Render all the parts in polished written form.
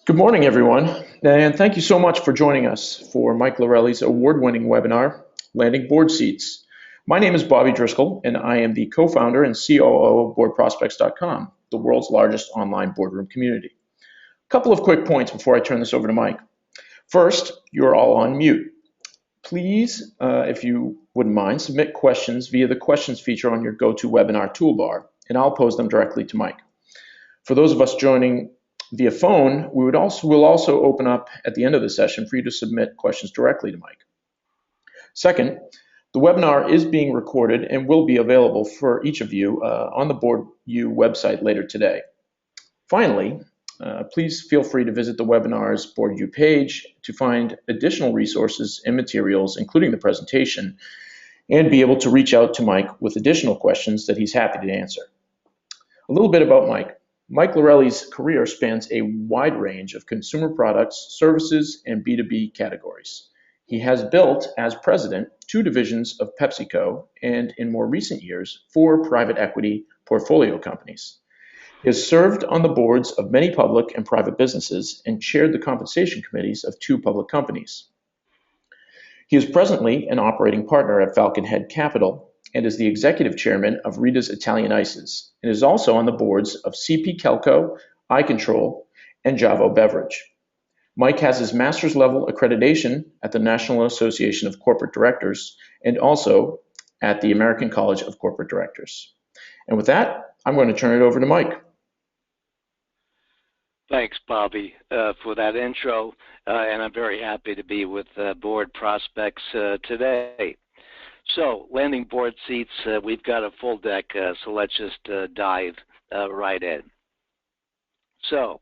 Good morning, everyone, and thank you so much for joining us for Mike Lorelli's award-winning webinar, Landing Board Seats. My name is Bobby Driscoll, and I am the co-founder and COO of BoardProspects.com, the world's largest online boardroom community. A couple of quick points before I turn this over to Mike. First, you're all on mute. Please, if you wouldn't mind, submit questions via the questions feature on your GoToWebinar toolbar, and I'll pose them directly to Mike. For those of us joining via phone, we'll also open up at the end of the session for you to submit questions directly to Mike. Second, the webinar is being recorded and will be available for each of you on the BoardU website later today. Finally, please feel free to visit the webinar's BoardU page to find additional resources and materials, including the presentation, and be able to reach out to Mike with additional questions that he's happy to answer. A little bit about Mike. Mike Lorelli's career spans a wide range of consumer products, services, and B2B categories. He has built, as president, 2 divisions of PepsiCo and, in more recent years, 4 private equity portfolio companies. He has served on the boards of many public and private businesses and chaired the compensation committees of 2 public companies. He is presently an operating partner at Falcon Head Capital and is the executive chairman of Rita's Italian Ices, and is also on the boards of CP Kelco, iControl, and Javo Beverage. Mike has his master's level accreditation at the National Association of Corporate Directors and also at the American College of Corporate Directors. And with that, I'm going to turn it over to Mike. Thanks, Bobby, for that intro, and I'm very happy to be with Board Prospects today. So, landing board seats, we've got a full deck, so let's just dive right in. So,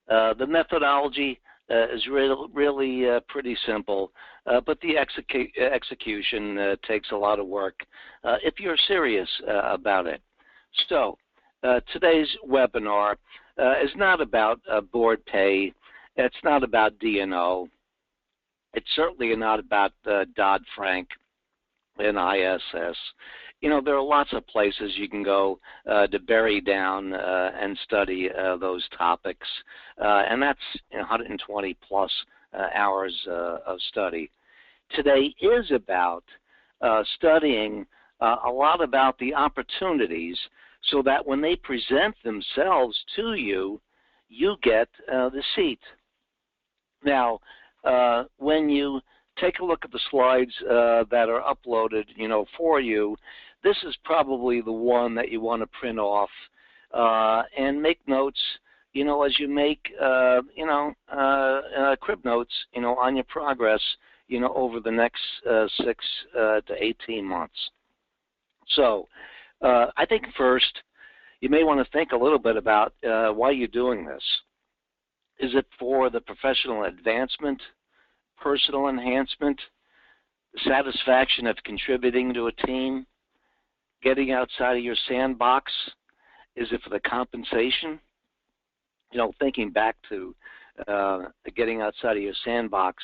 the methodology is really pretty simple, but the execution takes a lot of work if you're serious about it. So, today's webinar is not about board pay. It's not about D&O. It's certainly not about Dodd-Frank and ISS. You know, there are lots of places you can go to bury down and study those topics, and that's 120 plus hours of study. Today is about studying a lot about the opportunities so that when they present themselves to you, you get the seat. Now, when you take a look at the slides that are uploaded, for you, this is probably the one that you want to print off and make notes, as you make, crib notes, on your progress, over the next 6 to 18 months. So I think first, you may want to think a little bit about why you're doing this. Is it for the professional advancement, personal enhancement, satisfaction of contributing to a team, getting outside of your sandbox? Is it for the compensation? Thinking back to getting outside of your sandbox,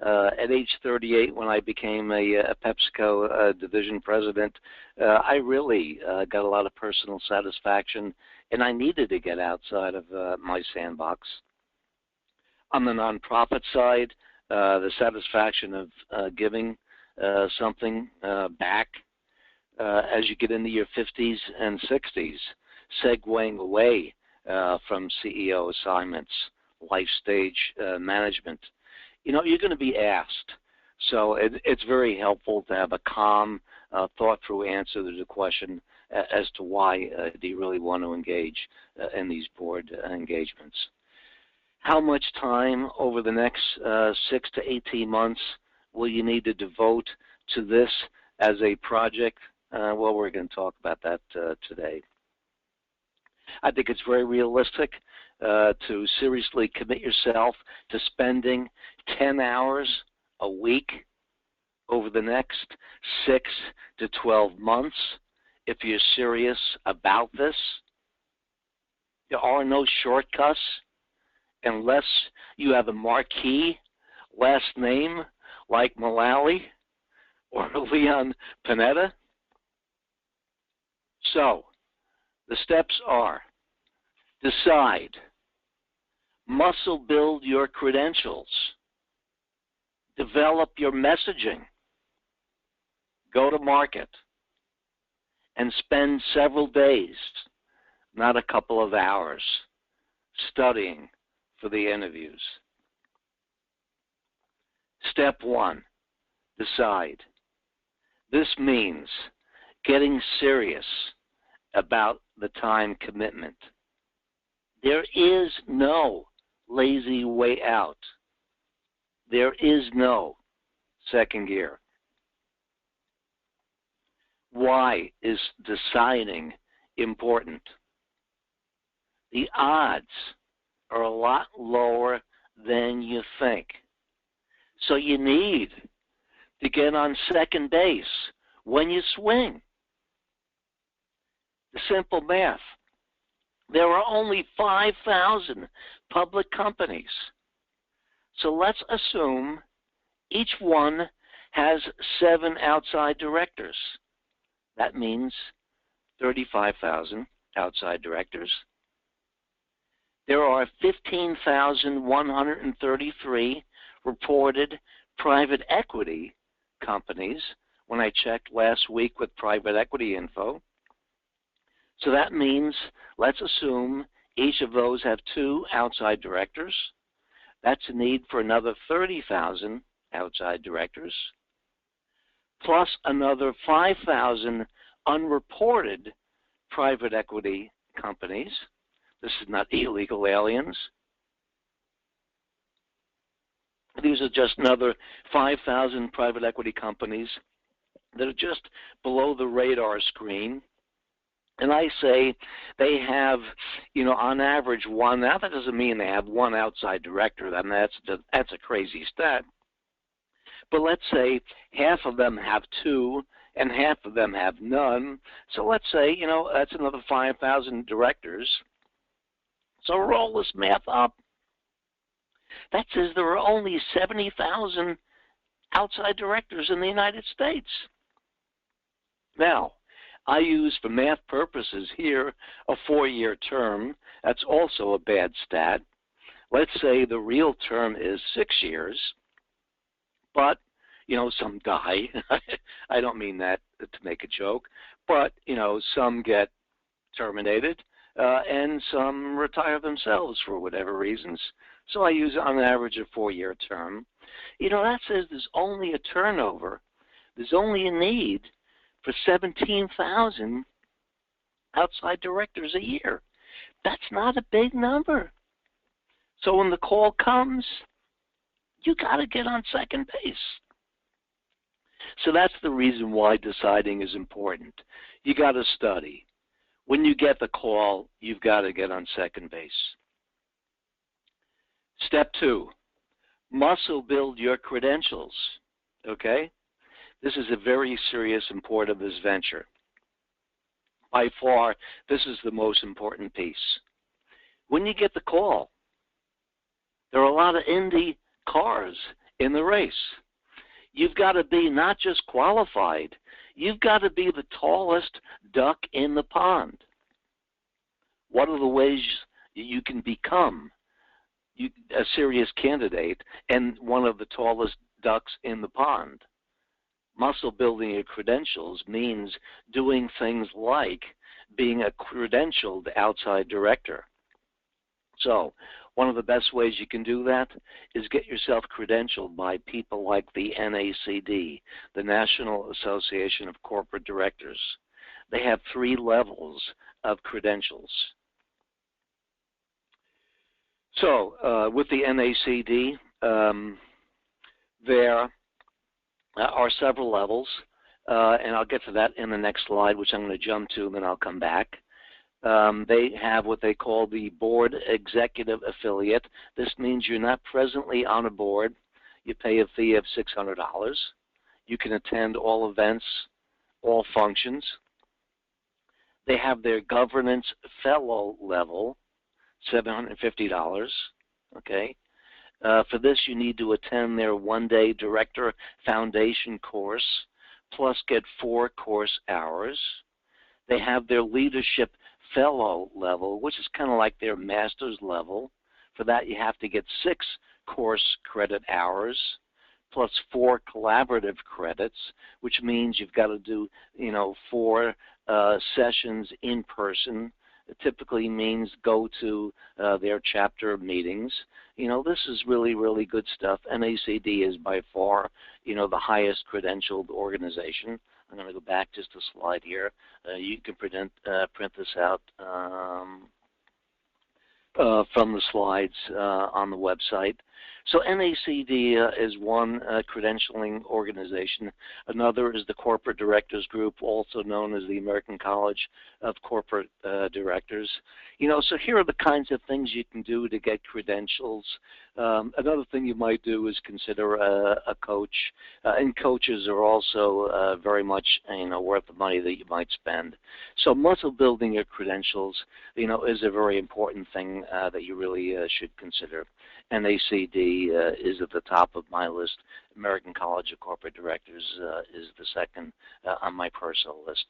at age 38, when I became a PepsiCo division president, I really got a lot of personal satisfaction, and I needed to get outside of my sandbox. On the nonprofit side, the satisfaction of giving something back as you get into your 50s and 60s, segueing away from CEO assignments, life stage management. You're going to be asked. So it's very helpful to have a calm, thought-through answer to the question as to why do you really want to engage in these board engagements. How much time over the next 6 to 18 months will you need to devote to this as a project? Well, we're going to talk about that today. I think it's very realistic to seriously commit yourself to spending 10 hours a week over the next 6 to 12 months if you're serious about this. There are no shortcuts unless you have a marquee last name like Mullally or Leon Panetta. So, the steps are: decide. Muscle build your credentials. Develop your messaging. Go to market and spend several days, not a couple of hours, studying for the interviews. Step 1, decide. This means getting serious about the time commitment. There is no lazy way out. There is no second gear. Why is deciding important? The odds are a lot lower than you think. So you need to get on second base when you swing. The simple math. There are only 5,000 public companies. So let's assume each one has 7 outside directors. That means 35,000 outside directors. There are 15,133 reported private equity companies when I checked last week with private equity info. So that means, let's assume each of those have 2 outside directors. That's a need for another 30,000 outside directors, plus another 5,000 unreported private equity companies. This is not illegal aliens. These are just another 5,000 private equity companies that are just below the radar screen. And I say they have, on average 1. Now that doesn't mean they have 1 outside director. I mean, that's a crazy stat. But let's say half of them have 2 and half of them have none. So let's say, that's another 5,000 directors. So roll this math up. That says there are only 70,000 outside directors in the United States. Now, I use, for math purposes here, a 4-year term. That's also a bad stat. Let's say the real term is 6 years, but, some die. I don't mean that to make a joke, but, some get terminated, and some retire themselves for whatever reasons. So I use, on average, a 4-year term. That says there's only a turnover. There's only a need for 17,000 outside directors a year. That's not a big number. So when the call comes, you got to get on second base. So that's the reason why deciding is important. You got to study. When you get the call, you've got to get on second base. Step 2, muscle build your credentials. Okay? This is a very serious part of this venture. By far, this is the most important piece. When you get the call, there are a lot of Indy cars in the race. You've got to be not just qualified, you've got to be the tallest duck in the pond. What are the ways you can become a serious candidate and one of the tallest ducks in the pond? Muscle building your credentials means doing things like being a credentialed outside director. So one of the best ways you can do that is get yourself credentialed by people like the NACD, the National Association of Corporate Directors. They have 3 levels of credentials. So with the NACD, there are several levels, and I'll get to that in the next slide, which I'm going to jump to, and then I'll come back. They have what they call the Board Executive Affiliate. This means you're not presently on a board. You pay a fee of $600. You can attend all events, all functions. They have their Governance Fellow level, $750, okay? For this, you need to attend their 1-day Director Foundation course, plus get 4 course hours. They have their Leadership Fellow level, which is kind of like their Master's level, For that, you have to get 6 course credit hours plus 4 collaborative credits, which means you've got to do, 4 sessions in person. It typically means go to their chapter meetings. This is really, really good stuff. NACD is by far, the highest credentialed organization. I'm going to go back just a slide here. You can print this out from the slides on the website. So NACD is one credentialing organization. Another is the Corporate Directors Group, also known as the American College of Corporate Directors. So here are the kinds of things you can do to get credentials. Another thing you might do is consider a coach, and coaches are also very much worth the money that you might spend. So muscle building your credentials, is a very important thing that you really should consider. NACD is at the top of my list. American College of Corporate Directors is the second on my personal list.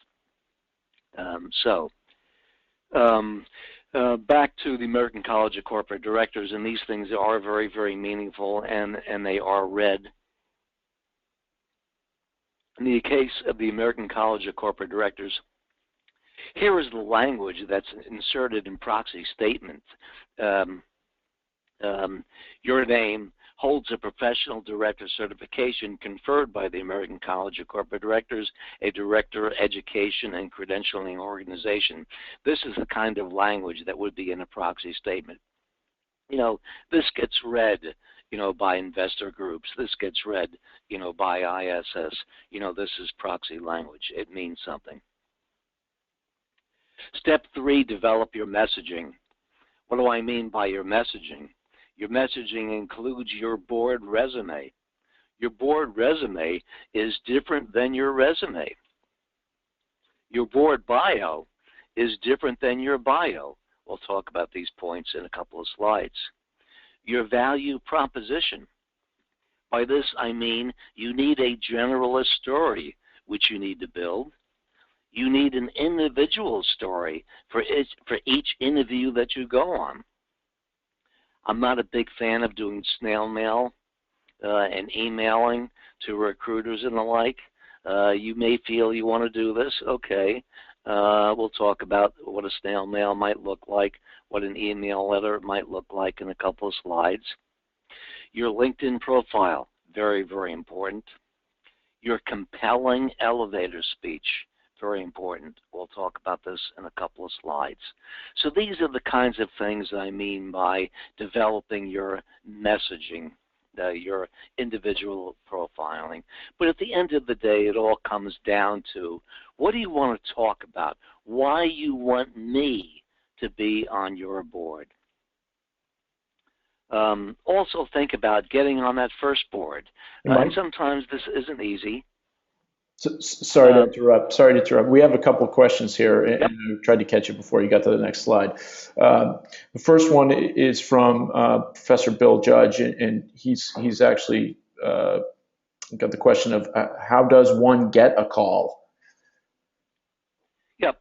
Back to the American College of Corporate Directors, and these things are very, very meaningful, and they are read. In the case of the American College of Corporate Directors, here is the language that's inserted in proxy statement. Your name holds a professional director certification conferred by the American College of Corporate Directors, a director education and credentialing organization. This is the kind of language that would be in a proxy statement. This gets read, by investor groups. This gets read, by ISS. This is proxy language. It means something. Step 3, develop your messaging. What do I mean by your messaging? Your messaging includes your board resume. Your board resume is different than your resume. Your board bio is different than your bio. We'll talk about these points in a couple of slides. Your value proposition. By this I mean you need a generalist story which you need to build. You need an individual story for each interview that you go on. I'm not a big fan of doing snail mail and emailing to recruiters and the like. You may feel you want to do this. Okay. We'll talk about what a snail mail might look like, what an email letter might look like in a couple of slides. Your LinkedIn profile, very, very important. Your compelling elevator speech, very important. We'll talk about this in a couple of slides. So these are the kinds of things I mean by developing your messaging, your individual profiling. But at the end of the day, it all comes down to what do you want to talk about? Why you want me to be on your board? Also think about getting on that first board. And sometimes this isn't easy. Sorry to interrupt. Sorry to interrupt. We have a couple of questions here, and I tried to catch you before you got to the next slide. The first one is from Professor Bill Judge, and he's actually got the question of how does one get a call? Yep.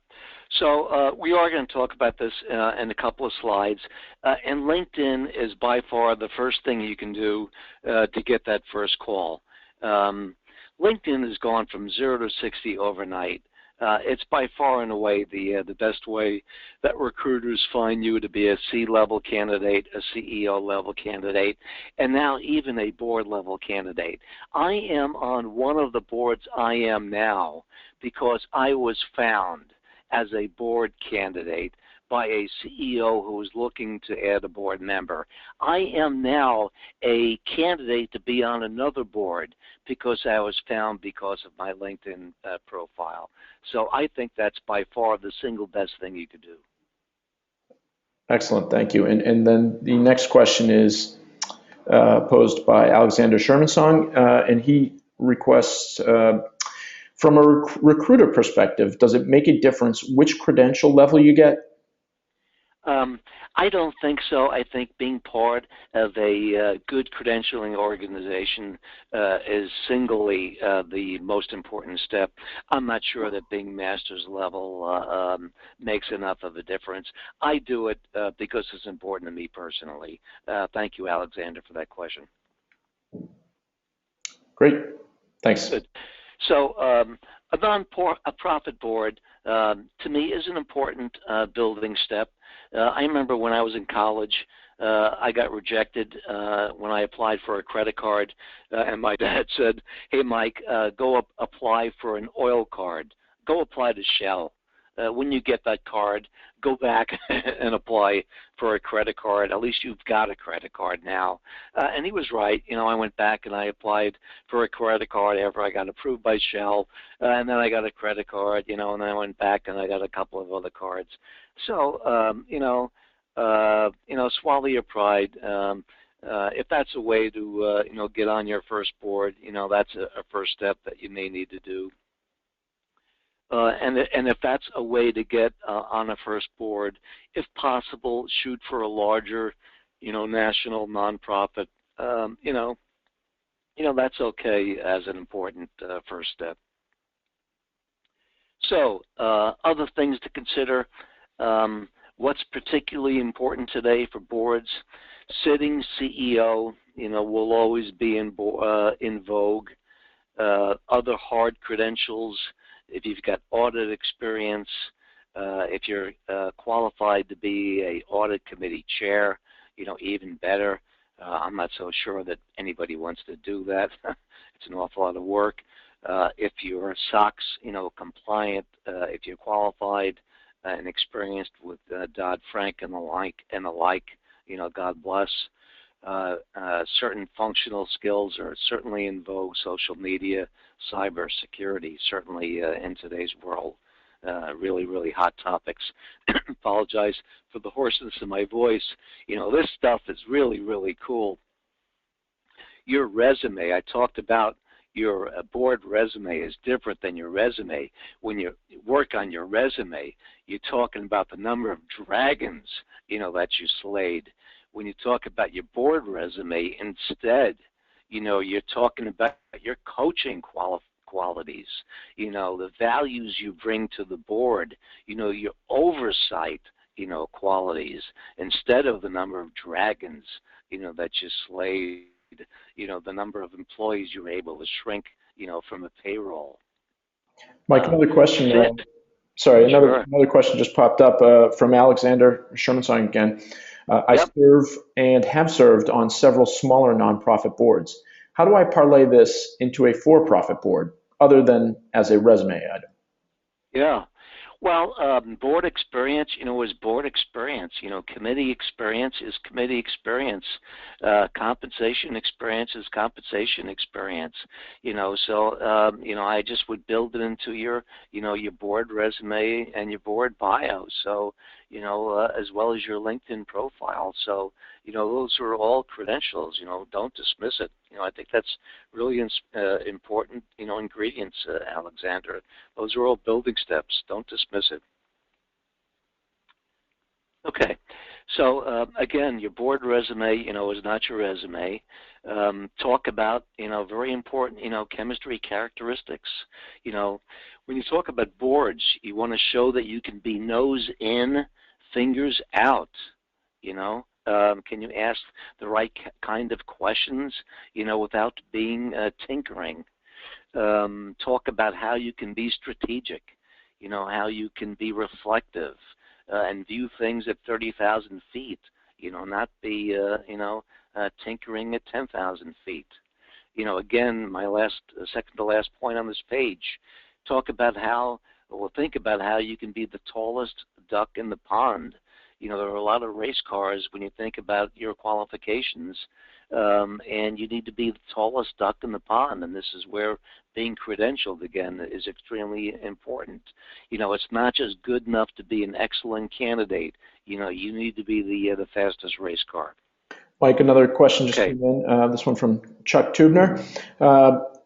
So we are going to talk about this in a couple of slides. And LinkedIn is by far the first thing you can do to get that first call. LinkedIn has gone from 0 to 60 overnight. It's by far and away the best way that recruiters find you to be a C-level candidate, a CEO-level candidate, and now even a board-level candidate. I am on one of the boards I am now because I was found as a board candidate by a CEO who was looking to add a board member. I am now a candidate to be on another board because I was found because of my LinkedIn profile. So I think that's by far the single best thing you could do. Excellent, thank you. And then the next question is posed by Alexander Shermansong, and he requests, from a recruiter perspective, does it make a difference which credential level you get? I don't think so. I think being part of a good credentialing organization is singly the most important step. I'm not sure that being master's level makes enough of a difference. I do it because it's important to me personally. Thank you, Alexander, for that question. Great. Thanks. Good. So a profit board to me is an important building step. I remember when I was in college, I got rejected when I applied for a credit card, and my dad said, "Hey, Mike, go apply for an oil card. Go apply to Shell. When you get that card, go back and apply for a credit card. At least you've got a credit card now." And he was right. I went back and I applied for a credit card after I got approved by Shell, and then I got a credit card, and then I went back and I got a couple of other cards. So, swallow your pride. If that's a way to, get on your first board, that's a first step that you may need to do. And if that's a way to get on a first board, if possible, shoot for a larger, national nonprofit. That's okay as an important first step. So, other things to consider. What's particularly important today for boards? Sitting CEO, will always be in vogue. Other hard credentials. If you've got audit experience, if you're qualified to be a audit committee chair, even better. I'm not so sure that anybody wants to do that. It's an awful lot of work. If you're SOX, compliant, if you're qualified and experienced with Dodd-Frank and the like, God bless. Certain functional skills are certainly in vogue. Social media, cyber security, certainly in today's world, really, really hot topics. Apologize for the hoarseness in my voice. This stuff is really, really cool. Your resume, I talked about your board resume is different than your resume. When you work on your resume, you're talking about the number of dragons, that you slayed. When you talk about your board resume, instead, you're talking about your coaching qualities, the values you bring to the board, your oversight, qualities, instead of the number of dragons, that you slayed, the number of employees you were able to shrink, from a payroll. Mike, another question. Sure. Another question just popped up from Alexander Shermansong again. I Yep. serve and have served on several smaller nonprofit boards. How do I parlay this into a for-profit board other than as a resume item? Yeah. Well, board experience, is board experience. Committee experience is committee experience. Compensation experience is compensation experience. So, I just would build it into your, your board resume and your board bio. So, as well as your LinkedIn profile. So, those are all credentials. Don't dismiss it. I think that's really important, ingredients, Alexander. Those are all building steps. Don't dismiss it. Okay. So, again, your board resume, is not your resume. Talk about, very important, chemistry characteristics. When you talk about boards, you want to show that you can be nose in, fingers out, can you ask the right kind of questions, without being tinkering? Talk about how you can be strategic, how you can be reflective and view things at 30,000 feet, not be, tinkering at 10,000 feet. Again, my second to last point on this page, think about how you can be the tallest duck in the pond. There are a lot of race cars when you think about your qualifications, and you need to be the tallest duck in the pond, and this is where being credentialed, again, is extremely important. It's not just good enough to be an excellent candidate. You need to be the fastest race car. Mike, another question just came in, this one from Chuck Tubner.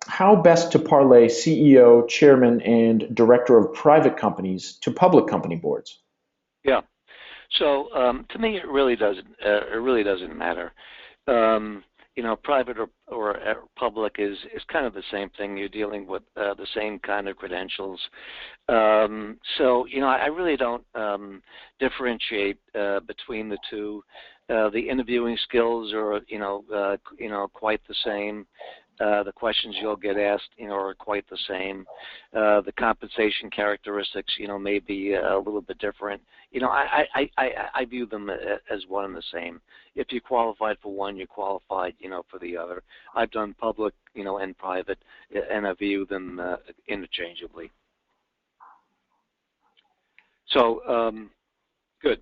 How best to parlay CEO, chairman, and director of private companies to public company boards? Yeah. So to me, it really doesn't matter. You know, private or public is kind of the same thing. You're dealing with the same kind of credentials. So you know, I really don't differentiate between the two. The interviewing skills are quite the same. The questions you'll get asked, you know, are quite the same. The compensation characteristics, you know, may be a little bit different. You know, I view them as one and the same. If you qualified for one, you're qualified, you know, for the other. I've done public, you know, and private, and I view them interchangeably. So, good.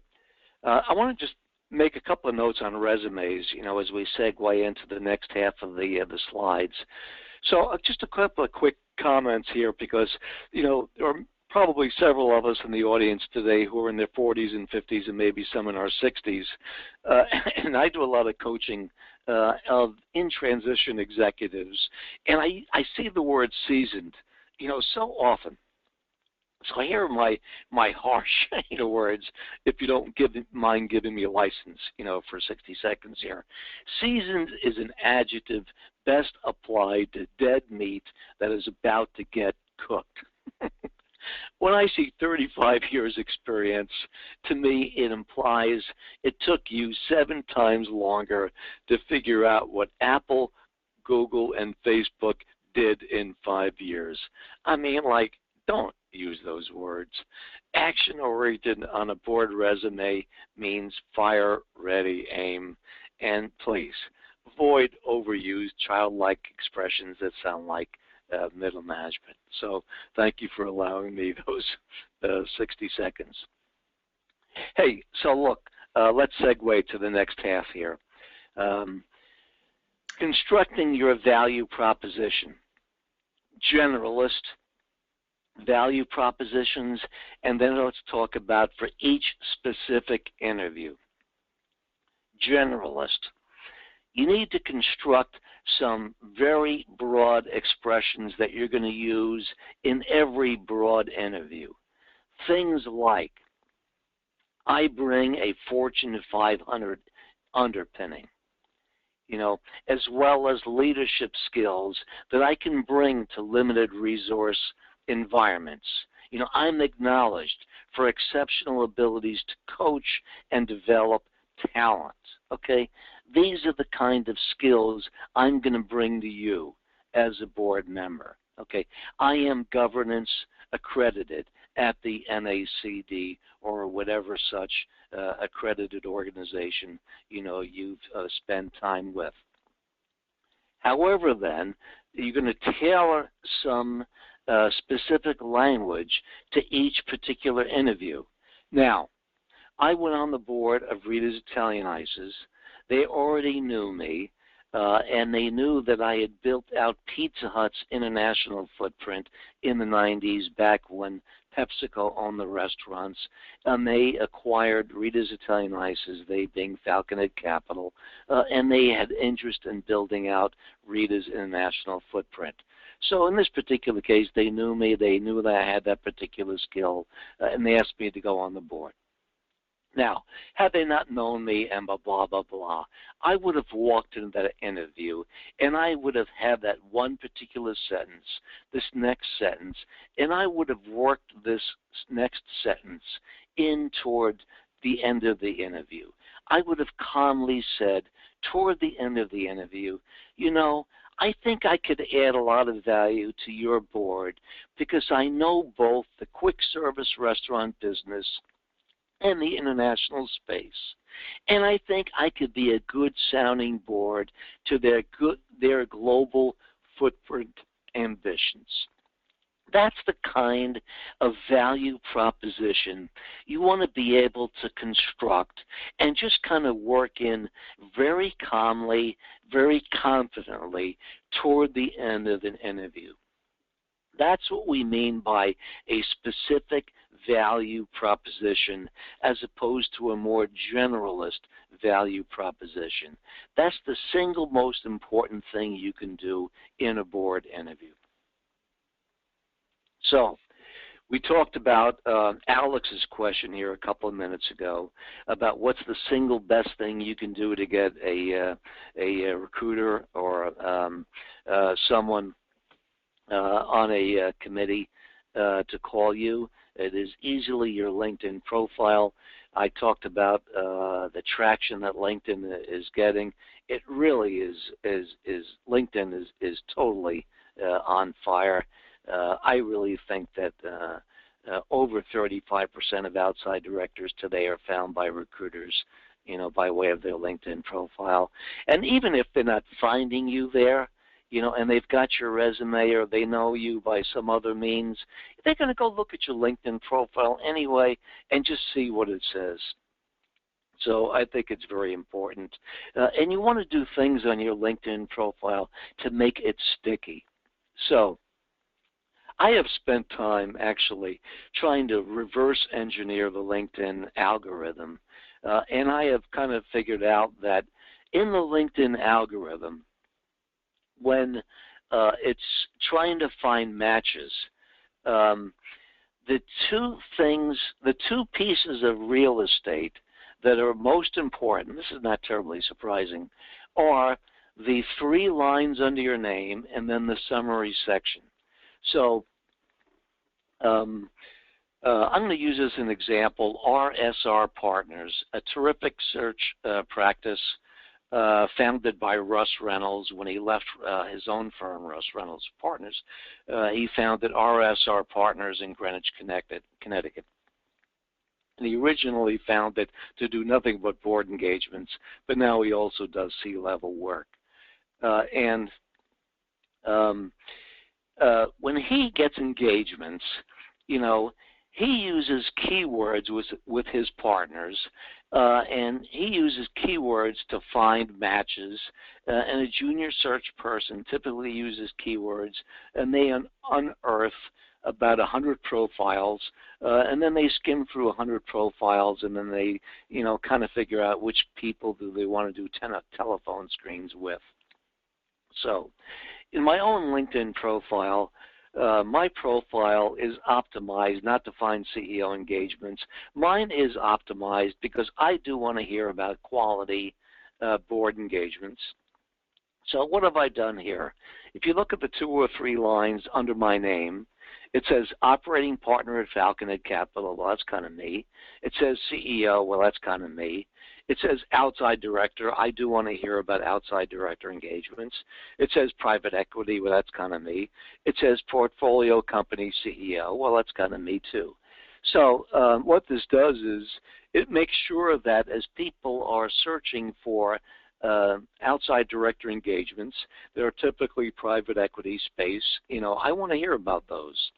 I want to just make a couple of notes on resumes, you know, as we segue into the next half of the slides. So just a couple of quick comments here because, you know, there are probably several of us in the audience today who are in their 40s and 50s and maybe some in our 60s. And I do a lot of coaching of in-transition executives, and I see the word seasoned, you know, so often. So here are my harsh, you know, words, if you don't mind giving me a license, you know, for 60 seconds here. Seasoned is an adjective best applied to dead meat that is about to get cooked. When I see 35 years experience, to me it implies it took you 7 times longer to figure out what Apple, Google, and Facebook did in 5 years. I mean, like, don't use those words. Action-oriented on a board resume means fire, ready, aim. And please, avoid overused childlike expressions that sound like middle management. So thank you for allowing me those 60 seconds. Hey, so look, let's segue to the next half here. Constructing your value proposition. Generalist, value propositions, and then let's talk about for each specific interview. Generalist. You need to construct some very broad expressions that you're going to use in every broad interview. Things like, I bring a Fortune 500 underpinning, you know, as well as leadership skills that I can bring to limited resource environments. You know, I'm acknowledged for exceptional abilities to coach and develop talent, okay? These are the kind of skills I'm going to bring to you as a board member, okay? I am governance accredited at the NACD or whatever such accredited organization, you know, you've spent time with. However, then, you're going to tailor some specific language to each particular interview. Now, I went on the board of Rita's Italian Ices. They already knew me, and they knew that I had built out Pizza Hut's international footprint in the 90s, back when PepsiCo owned the restaurants, and they acquired Rita's Italian Ices, they being Falconhead Capital, and they had interest in building out Rita's international footprint. So in this particular case, they knew me, they knew that I had that particular skill, and they asked me to go on the board. Now, had they not known me and blah, blah, blah, blah, I would have walked into that interview and I would have had that one particular sentence, this next sentence, and I would have worked this next sentence in toward the end of the interview. I would have calmly said toward the end of the interview, you know, I think I could add a lot of value to your board because I know both the quick service restaurant business and the international space. And I think I could be a good sounding board to their global footprint ambitions. That's the kind of value proposition you want to be able to construct and just kind of work in very calmly, very confidently toward the end of an interview. That's what we mean by a specific value proposition as opposed to a more generalist value proposition. That's the single most important thing you can do in a board interview. So We talked about Alex's question here a couple of minutes ago about what's the single best thing you can do to get a recruiter or someone on a committee to call you. It is easily your LinkedIn profile. I talked about the traction that LinkedIn is getting. It really is LinkedIn is totally on fire. I really think that over 35% of outside directors today are found by recruiters, by way of their LinkedIn profile. And even if they're not finding you there, and they've got your resume or they know you by some other means, they're going to go look at your LinkedIn profile anyway and just see what it says. So I think it's very important. And you want to do things on your LinkedIn profile to make it sticky. So I have spent time actually trying to reverse engineer the LinkedIn algorithm. And I have kind of figured out that in the LinkedIn algorithm, when it's trying to find matches, the two pieces of real estate that are most important, this is not terribly surprising, are the 3 lines under your name and then the summary section. So I'm going to use as an example RSR Partners, a terrific search practice founded by Russ Reynolds when he left his own firm, Russ Reynolds Partners. He founded RSR Partners in Greenwich, Connecticut. And he originally found it to do nothing but board engagements, but now he also does C-level work. When he gets engagements, he uses keywords with his partners, and he uses keywords to find matches. And a junior search person typically uses keywords, and they unearth about 100 profiles, and then they skim through 100 profiles, and then they, kind of figure out which people do they want to do telephone screens with. So, in my own LinkedIn profile, my profile is optimized not to find CEO engagements. Mine is optimized because I do want to hear about quality board engagements. So what have I done here? If you look at the 2 or 3 lines under my name, it says operating partner at Falconhead Capital. Well, that's kind of me. It says CEO. Well, that's kind of me. It says outside director. I do want to hear about outside director engagements. It says private equity. Well, that's kind of me. It says portfolio company CEO. Well, that's kind of me too. So what this does is it makes sure that as people are searching for outside director engagements, that are typically private equity space, I want to hear about those.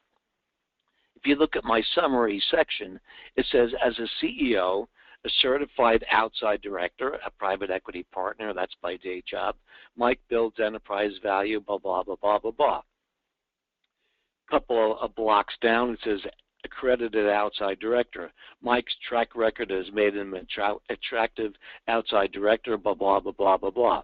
If you look at my summary section, it says as a CEO, a certified outside director, a private equity partner, that's my day job. Mike builds enterprise value, blah, blah, blah, blah, blah, blah. Couple of blocks down, it says accredited outside director. Mike's track record has made him an attractive outside director, blah, blah, blah, blah, blah, blah.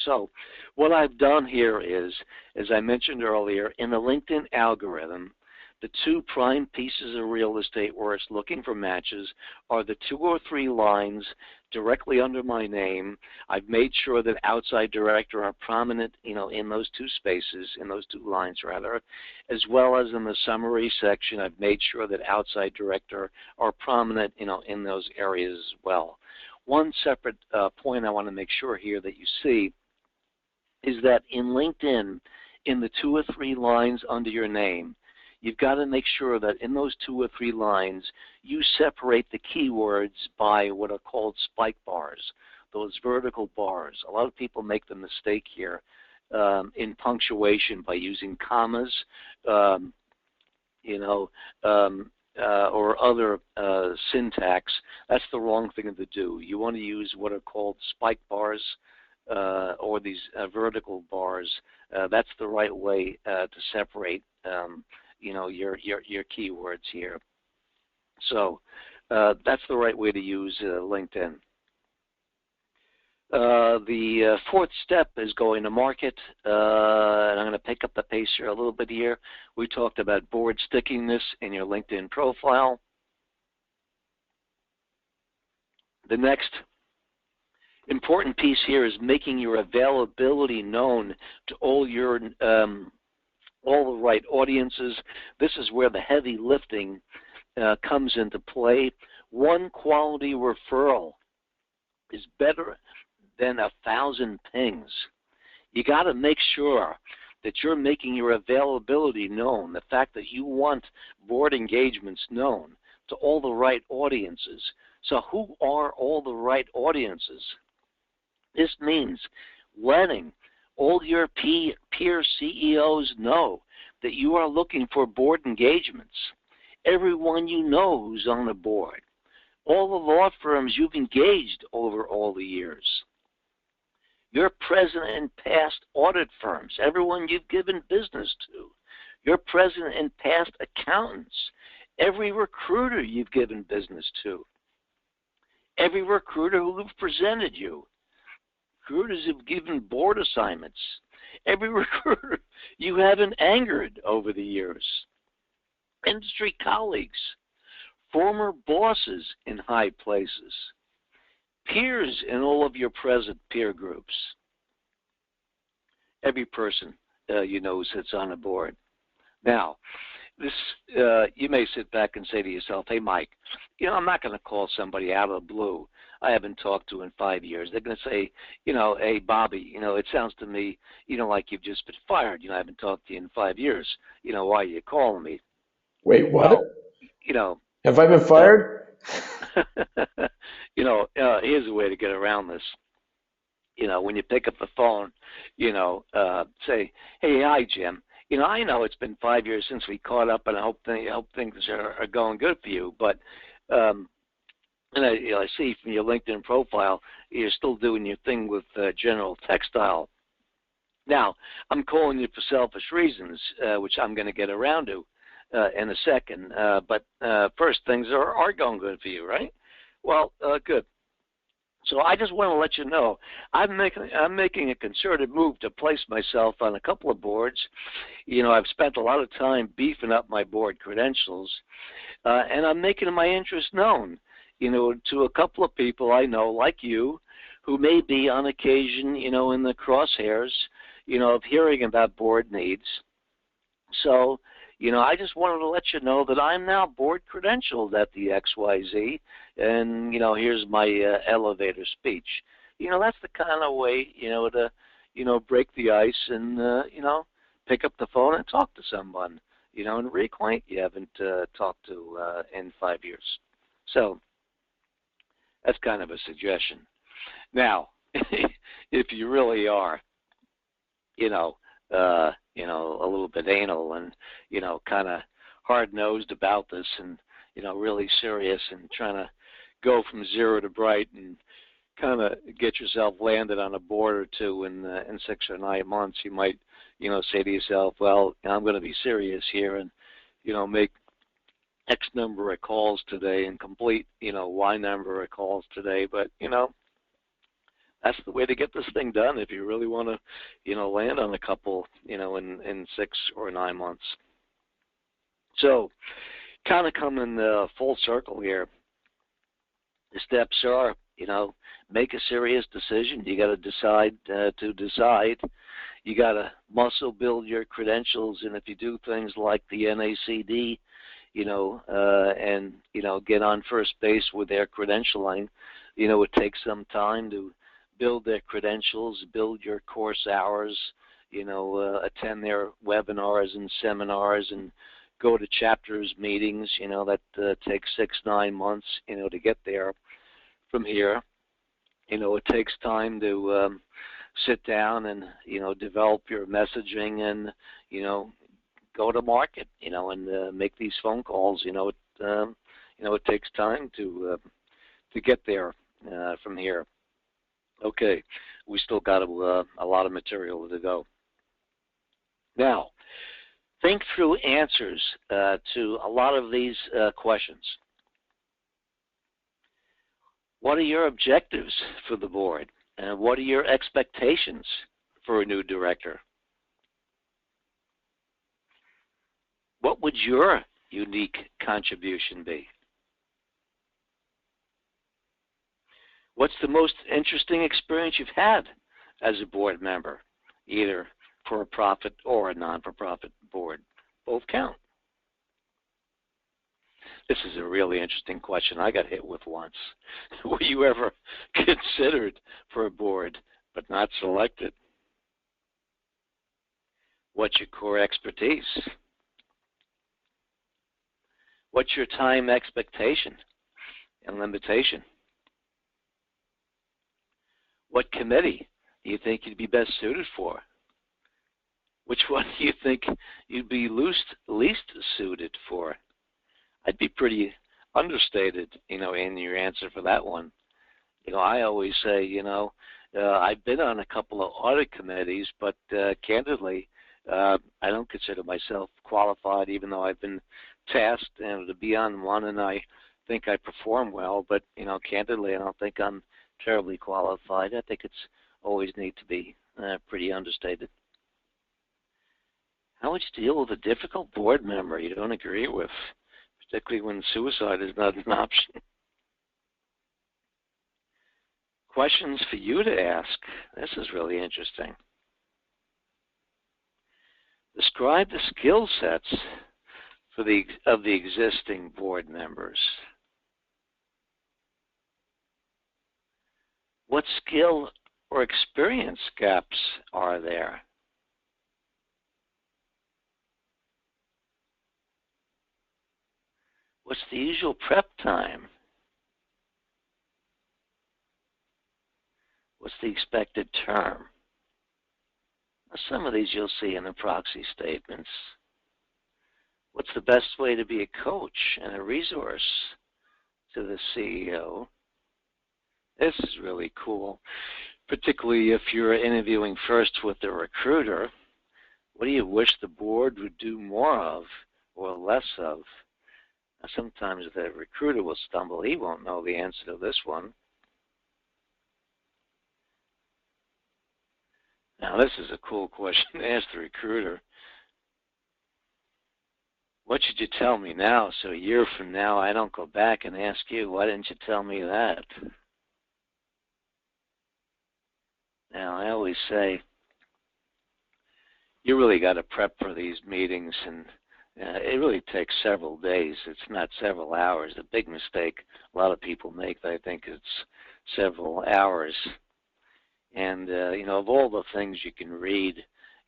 So what I've done here is, as I mentioned earlier, in the LinkedIn algorithm, the 2 prime pieces of real estate where it's looking for matches are the 2 or 3 lines directly under my name. I've made sure that outside director are prominent, in those 2 spaces, in those 2 lines rather, as well as in the summary section. I've made sure that outside director are prominent, in those areas as well. One separate point I want to make sure here that you see is that in LinkedIn, in the 2 or 3 lines under your name, you've got to make sure that in those 2 or 3 lines, you separate the keywords by what are called spike bars, those vertical bars. A lot of people make the mistake here in punctuation by using commas, or other syntax. That's the wrong thing to do. You want to use what are called spike bars or these vertical bars. That's the right way to separate your keywords here. So that's the right way to use LinkedIn. The fourth step is going to market, and I'm going to pick up the pace here a little bit here. We talked about board stickiness in your LinkedIn profile. The next important piece here is making your availability known to all the right audiences. This is where the heavy lifting comes into play. One quality referral is better than 1,000 pings. You got to make sure that you're making your availability known, the fact that you want board engagements known to all the right audiences. So who are all the right audiences? This means letting all your peer CEOs know that you are looking for board engagements. Everyone you know who's on the board. All the law firms you've engaged over all the years. Your present and past audit firms, everyone you've given business to. Your present and past accountants, every recruiter you've given business to. Every recruiter who've presented you. Recruiters who've given board assignments. Every recruiter you haven't angered over the years. Industry colleagues. Former bosses in high places. Peers in all of your present peer groups. Every person you know sits on a board. Now, this you may sit back and say to yourself, hey, Mike, I'm not going to call somebody out of the blue I haven't talked to in 5 years. They're going to say, hey, Bobby, it sounds to me, like you've just been fired. I haven't talked to you in 5 years. Why are you calling me? Wait, what? Well, have I been fired? Here's a way to get around this. When you pick up the phone, say, hey, hi, Jim. I know it's been 5 years since we caught up, and I hope things are going good for you. But I see from your LinkedIn profile you're still doing your thing with General Textile. Now, I'm calling you for selfish reasons, which I'm going to get around to in a second. But first, things are going good for you, right? Well, good. So I just want to let you know I'm making a concerted move to place myself on a couple of boards. I've spent a lot of time beefing up my board credentials, and I'm making my interest known, to a couple of people I know, like you, who may be on occasion, in the crosshairs, of hearing about board needs. So, I just wanted to let you know that I'm now board credentialed at the XYZ, and, here's my elevator speech. That's the kind of way, to, break the ice and, pick up the phone and talk to someone, and reacquaint you haven't talked to in 5 years. So that's kind of a suggestion. Now, if you really are, a little bit anal and, kind of hard-nosed about this and, really serious and trying to go from zero to bright and kind of get yourself landed on a board or two in 6 or 9 months, you might, say to yourself, well, I'm going to be serious here and, make X number of calls today and complete, Y number of calls today. But, that's the way to get this thing done if you really want to, land on a couple, in 6 or 9 months. So kind of coming full circle here. The steps are, make a serious decision. You got to decide to decide. You got to muscle build your credentials. And if you do things like the NACD, and, get on first base with their credentialing, it takes some time to build their credentials, build your course hours, attend their webinars and seminars and go to chapters meetings, that takes 6-9 months, to get there. From here, it takes time to sit down and, develop your messaging and, go to market, and make these phone calls. It takes time to get there from here. Okay, we still got a lot of material to go. Now, think through answers to a lot of these questions. What are your objectives for the board? What are your expectations for a new director? What would your unique contribution be? What's the most interesting experience you've had as a board member, either for a profit or a non-for-profit board? Both count. This is a really interesting question. I got hit with once. Were you ever considered for a board but not selected? What's your core expertise? What's your time expectation and limitation? What committee do you think you'd be best suited for? Which one do you think you'd be least suited for? I'd be pretty understated, in your answer for that one. I always say, I've been on a couple of audit committees, but candidly, I don't consider myself qualified, even though I've been tasked to be on one, and I think I perform well. But candidly, I don't think I'm terribly qualified. I think it's always need to be pretty understated. How would you deal with a difficult board member you don't agree with, particularly when suicide is not an option? Questions for you to ask. This is really interesting. Describe the skill sets of the existing board members. What skill or experience gaps are there? What's the usual prep time? What's the expected term? Now, some of these you'll see in the proxy statements. What's the best way to be a coach and a resource to the CEO? This is really cool, particularly if you're interviewing first with the recruiter. What do you wish the board would do more of or less of? Now, sometimes the recruiter will stumble. He won't know the answer to this one. Now, this is a cool question to ask the recruiter. What should you tell me now so a year from now I don't go back and ask you, why didn't you tell me that? Now, I always say, you really got to prep for these meetings, and it really takes several days. It's not several hours. The big mistake a lot of people make, I think, it's several hours. And, of all the things you can read,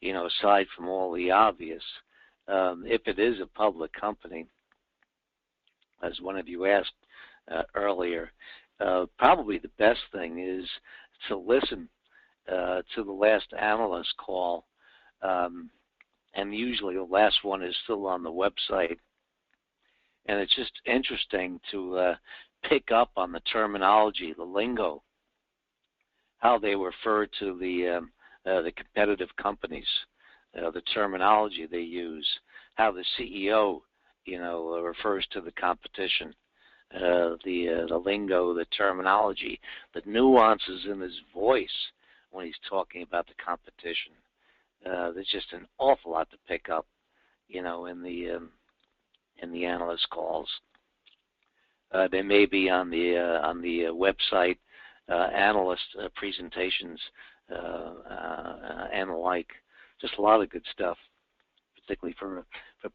aside from all the obvious, if it is a public company, as one of you asked earlier, probably the best thing is to listen to the last analyst call, and usually the last one is still on the website. And it's just interesting to pick up on the terminology, the lingo, how they refer to the competitive companies, the terminology they use, how the CEO, refers to the competition, the lingo, the terminology, the nuances in his voice when he's talking about the competition. There's just an awful lot to pick up, in the analyst calls. They may be on the website. Analyst presentations and the like. Just a lot of good stuff, particularly for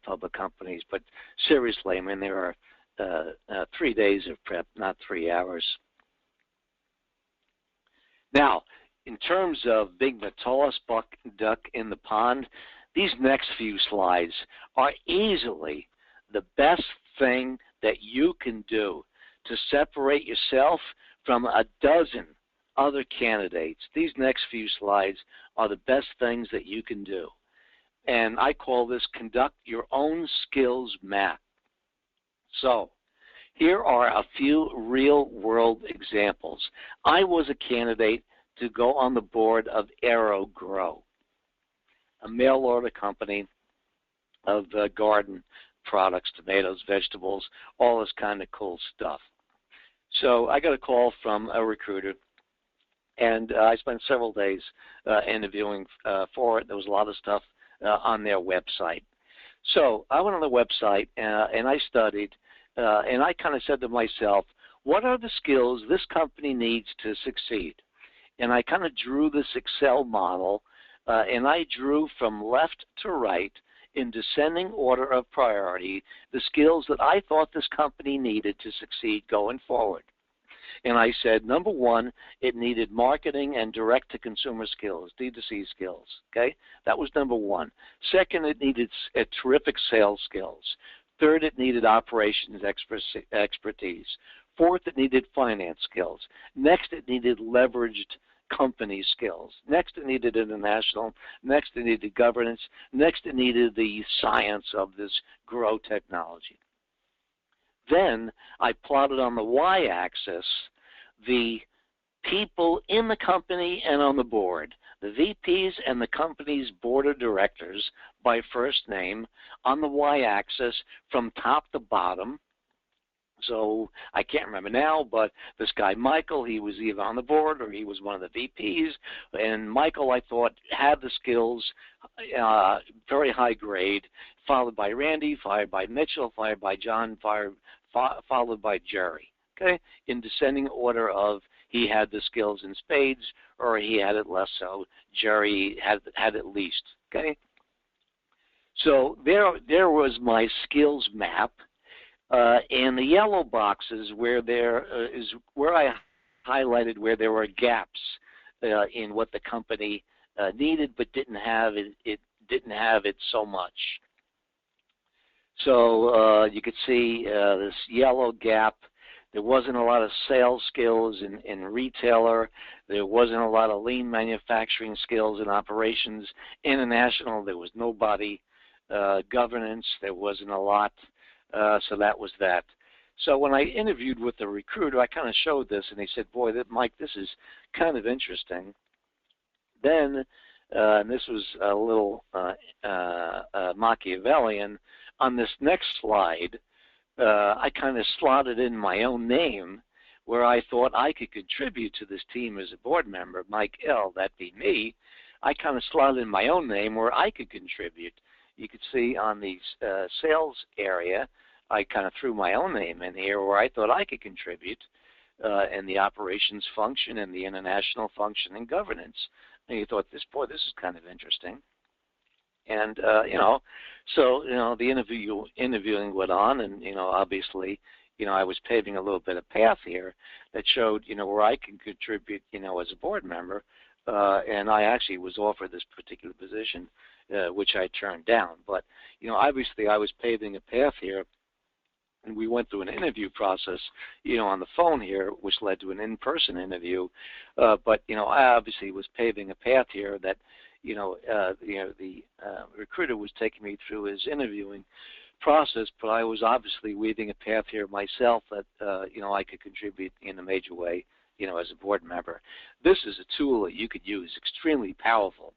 public companies. But seriously, there are 3 days of prep, not 3 hours. Now, in terms of being the tallest duck in the pond, these next few slides are easily the best thing that you can do to separate yourself from a dozen other candidates. These next few slides are the best things that you can do. And I call this conduct your own skills map. So here are a few real world examples. I was a candidate to go on the board of AeroGrow, a mail order company of garden products, tomatoes, vegetables, all this kind of cool stuff. So I got a call from a recruiter, And I spent several days interviewing for it. There was a lot of stuff on their website. So I went on the website and I studied, and I kind of said to myself, what are the skills this company needs to succeed? And I kind of drew this Excel model, and I drew from left to right in descending order of priority the skills that I thought this company needed to succeed going forward. And I said, number one, it needed marketing and direct-to-consumer skills, D2C skills, okay? That was number one. Second, it needed terrific sales skills. Third, it needed operations expertise. Fourth, it needed finance skills. Next, it needed leveraged company skills. Next, it needed international. Next, it needed governance. Next, it needed the science of this grow technology. Then I plotted on the y-axis the people in the company and on the board, the VPs and the company's board of directors by first name on the y-axis from top to bottom. So I can't remember now, but this guy Michael, he was either on the board or he was one of the VPs. And Michael, I thought, had the skills, very high grade, followed by Randy, followed by Mitchell, followed by John, followed by Jerry. Okay, in descending order of he had the skills in spades or he had it less so. Jerry had at least. Okay, so there was my skills map. And the yellow boxes where there is where I highlighted where there were gaps in what the company needed but didn't have it didn't have it so much. So you could see this yellow gap. There wasn't a lot of sales skills in retailer. There wasn't a lot of lean manufacturing skills in operations. International, there was nobody. Governance, there wasn't a lot. So that was that. So when I interviewed with the recruiter, I kind of showed this, and he said, boy, Mike, this is kind of interesting. Then, and this was a little Machiavellian, on this next slide, I kind of slotted in my own name where I thought I could contribute to this team as a board member. Mike L., that'd be me. I kind of slotted in my own name where I could contribute. You could see on the sales area, I kind of threw my own name in here where I thought I could contribute in the operations function and the international function and governance. And you thought, this is kind of interesting. And, so, the interviewing went on, and, obviously, I was paving a little bit of path here that showed, where I can contribute, as a board member. And I actually was offered this particular position, which I turned down. But, obviously I was paving a path here, and we went through an interview process, on the phone here, which led to an in-person interview. But, I obviously was paving a path here that, the recruiter was taking me through his interviewing process, but I was obviously weaving a path here myself that, I could contribute in a major way, as a board member. This is a tool that you could use, extremely powerful,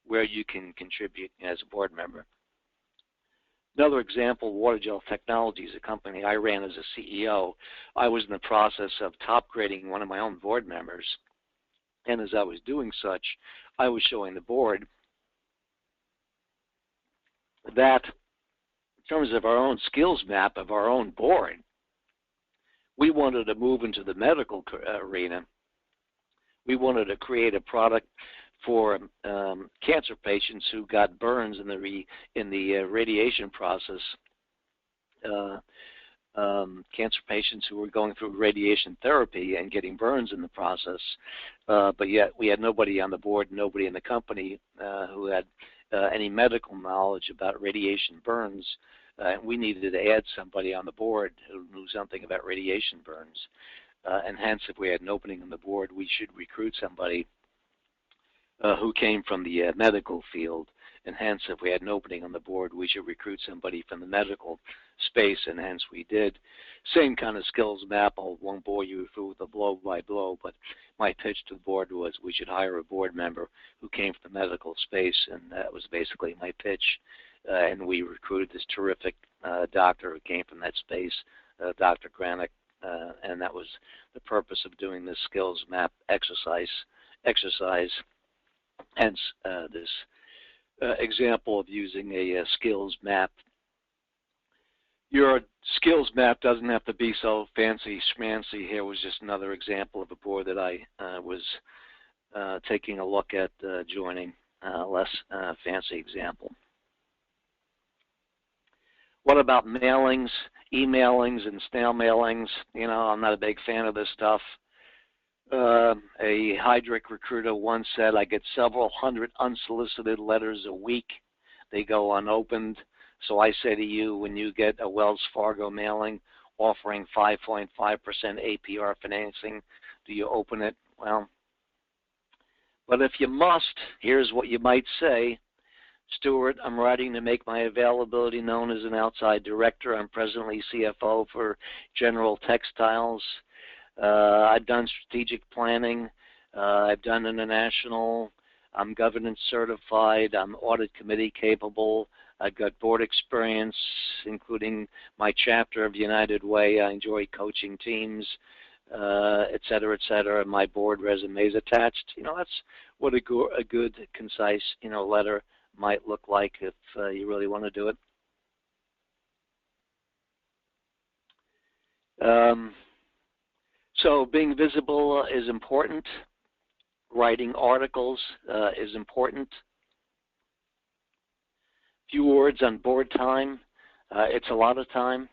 where you can contribute as a board member. Another example, Watergel Technologies, a company I ran as a CEO. I was in the process of top grading one of my own board members. And as I was doing such, I was showing the board that in terms of our own skills map of our own board, we wanted to move into the medical arena. We wanted to create a product for cancer patients who got burns in the radiation process. Cancer patients who were going through radiation therapy and getting burns in the process, but yet we had nobody on the board, nobody in the company who had any medical knowledge about radiation burns. We needed to add somebody on the board who knew something about radiation burns. And hence, if we had an opening on the board, we should recruit somebody who came from the medical field. And hence, if we had an opening on the board, we should recruit somebody from the medical space, and hence we did. Same kind of skills map. I won't bore you through the blow by blow, but my pitch to the board was we should hire a board member who came from the medical space, and that was basically my pitch. And we recruited this terrific doctor who came from that space, Dr. Granick, and that was the purpose of doing this skills map exercise exercise, hence this example of using a skills map. Your skills map doesn't have to be so fancy schmancy. Here was just another example of a board that I was taking a look at joining, less fancy example. What about mailings, emailings, and snail mailings? You know, I'm not a big fan of this stuff. A Heidrick recruiter once said, I get several hundred unsolicited letters a week. They go unopened. So I say to you, when you get a Wells Fargo mailing offering 5.5% APR financing, do you open it? Well, but if you must, here's what you might say. Stuart, I'm writing to make my availability known as an outside director. I'm presently CFO for General Textiles. I've done strategic planning. I've done international. I'm governance certified. I'm audit committee capable. I've got board experience, including my chapter of United Way. I enjoy coaching teams, et cetera, et cetera. My board resume is attached. You know, that's what a good, concise, you know, letter might look like if you really want to do it. So being visible is important. Writing articles is important. Few words on board time. It's a lot of time.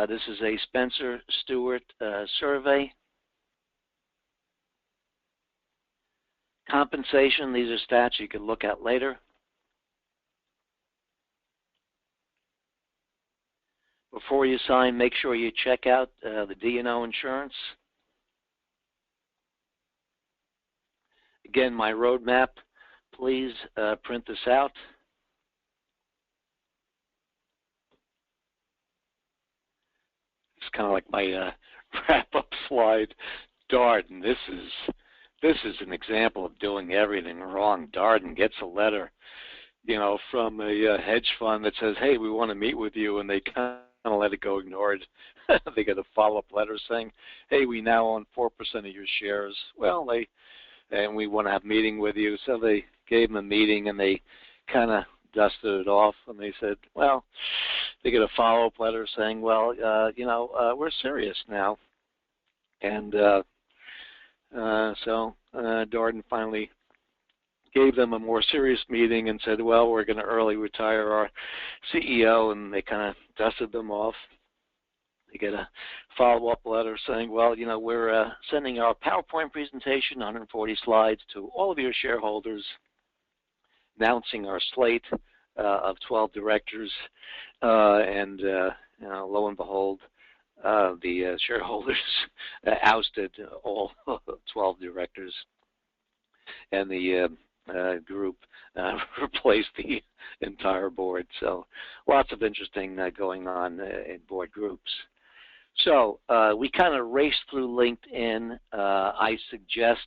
This is a Spencer Stewart survey. Compensation, these are stats you can look at later. Before you sign, make sure you check out the D&O insurance. Again, my roadmap, please print this out. It's kind of like my wrap-up slide. Darden, this is an example of doing everything wrong. Darden gets a letter, you know, from a hedge fund that says, hey, we want to meet with you, and they kind of let it go ignored. They get a follow-up letter saying, hey, we now own 4% of your shares. Well, and we want to have a meeting with you. So they gave them a meeting, and they kind of dusted it off, and they said, well, they get a follow-up letter saying, well, you know, we're serious now. And so Darden finally gave them a more serious meeting and said, well, we're going to early retire our CEO, and they kind of dusted them off. They get a follow-up letter saying, well, you know, we're sending our PowerPoint presentation, 140 slides, to all of your shareholders, announcing our slate of 12 directors, and you know, lo and behold, the shareholders ousted all 12 directors, and the group replaced the entire board. So lots of interesting going on in board groups. So we kind of raced through LinkedIn. I suggest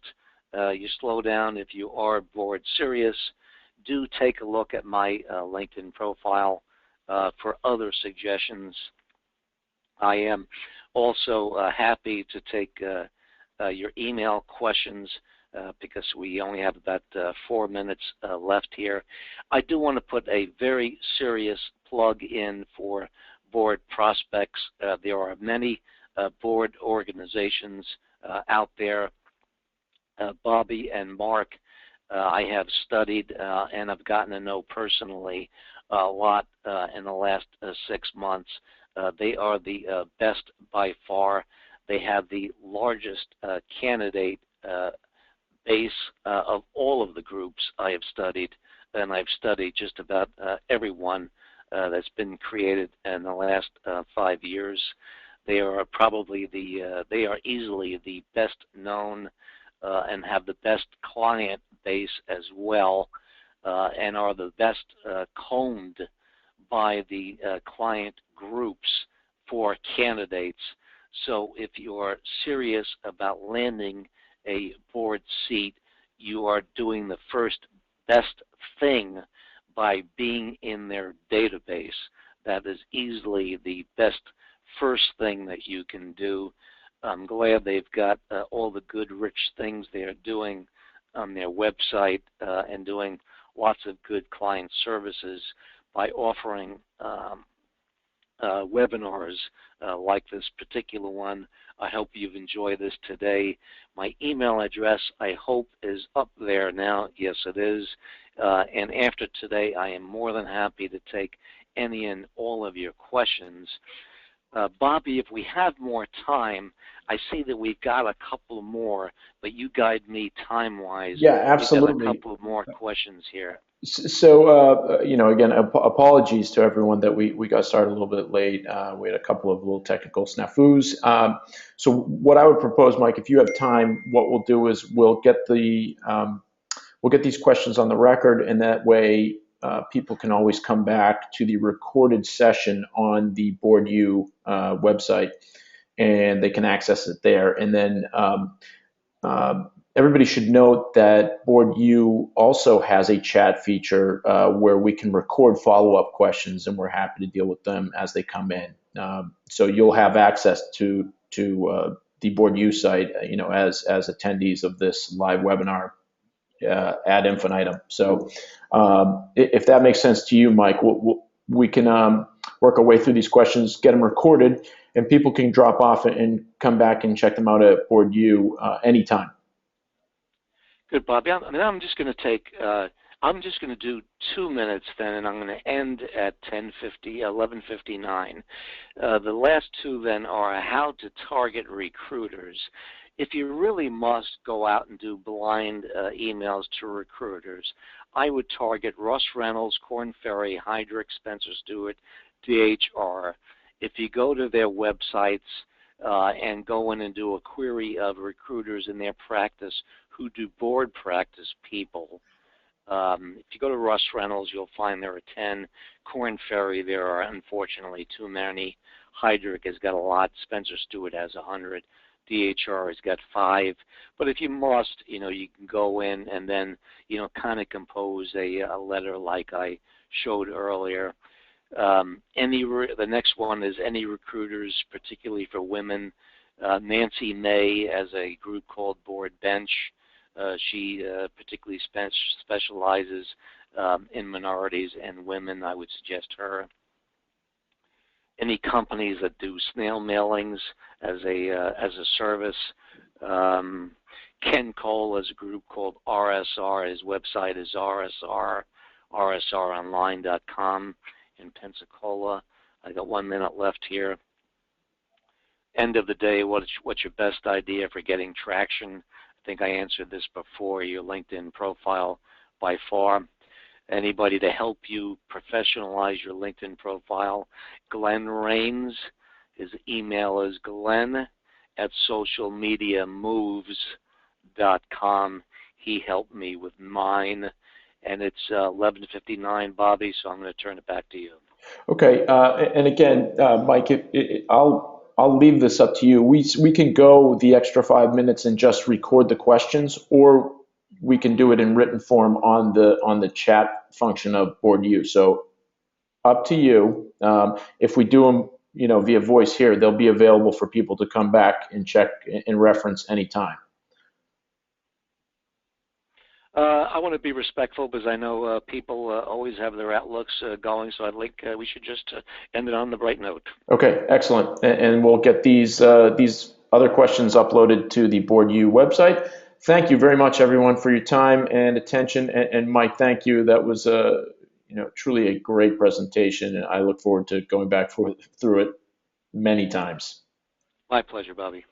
you slow down if you are board serious. Do take a look at my LinkedIn profile for other suggestions. I am also happy to take your email questions because we only have about 4 minutes left here. I do want to put a very serious plug in for board prospects. There are many board organizations out there. Bobby and Mark, I have studied and I've gotten to know personally a lot in the last 6 months. They are the best by far. They have the largest candidate base of all of the groups I have studied, and I've studied just about everyone that's been created in the last 5 years. They are probably they are easily the best known and have the best client base as well, and are the best combed by the client groups for candidates. So if you're serious about landing a board seat, you are doing the first best thing by being in their database. That is easily the best first thing that you can do. I'm glad they've got all the good, rich things they are doing on their website and doing lots of good client services by offering webinars like this particular one. I hope you've enjoyed this today. My email address, I hope, is up there now. Yes, it is. And after today, I am more than happy to take any and all of your questions. Bobby, if we have more time, I see that we've got a couple more, but you guide me time-wise. Yeah, We've got a absolutely. couple more questions here. So, again, apologies to everyone that we got started a little bit late. We had a couple of little technical snafus. So what I would propose, Mike, if you have time, what we'll do is we'll get these questions on the record, and that way people can always come back to the recorded session on the BoardU website, and they can access it there. And then everybody should note that BoardU also has a chat feature where we can record follow-up questions, and we're happy to deal with them as they come in. So you'll have access to the BoardU site, as attendees of this live webinar ad infinitum. So if that makes sense to you, Mike, we can work our way through these questions, get them recorded, and people can drop off and come back and check them out at BoardU anytime. Good, Bobby. I'm just going to take, I'm just going to do 2 minutes then, and I'm going to end at 11:59. The last two then are how to target recruiters. If you really must go out and do blind emails to recruiters, I would target Russ Reynolds, Korn Ferry, Heidrick, Spencer Stewart, DHR. If you go to their websites and go in and do a query of recruiters in their practice who do board practice people, if you go to Russ Reynolds, you'll find there are 10. Korn Ferry, there are unfortunately too many. Heidrick has got a lot. Spencer Stewart has 100. DHR has got 5. But if you must, you can go in and then, kind of compose a letter like I showed earlier. The next one is any recruiters, particularly for women. Nancy May has a group called Board Bench. She particularly specializes in minorities and women. I would suggest her. Any companies that do snail mailings as a service. Ken Cole has a group called RSR. His website is rsronline.com in Pensacola. I got 1 minute left here. End of the day, what's your best idea for getting traction? I think I answered this before. Your LinkedIn profile by far. Anybody to help you professionalize your LinkedIn profile? Glenn Rains. His email is glenn@socialmediamoves.com. He helped me with mine. And it's 11:59, Bobby, so I'm going to turn it back to you. Okay, and again, Mike, I'll leave this up to you. We can go the extra 5 minutes and just record the questions, or we can do it in written form on the chat function of BoardU. So up to you. If we do them, via voice here, they'll be available for people to come back and check and reference anytime. I want to be respectful because I know people always have their outlooks going, so I'd like we should just end it on the bright note. Okay, excellent. And we'll get these other questions uploaded to the BoardU website. Thank you very much, everyone, for your time and attention. And Mike, thank you. That was truly a great presentation, and I look forward to going back through it many times. My pleasure, Bobby.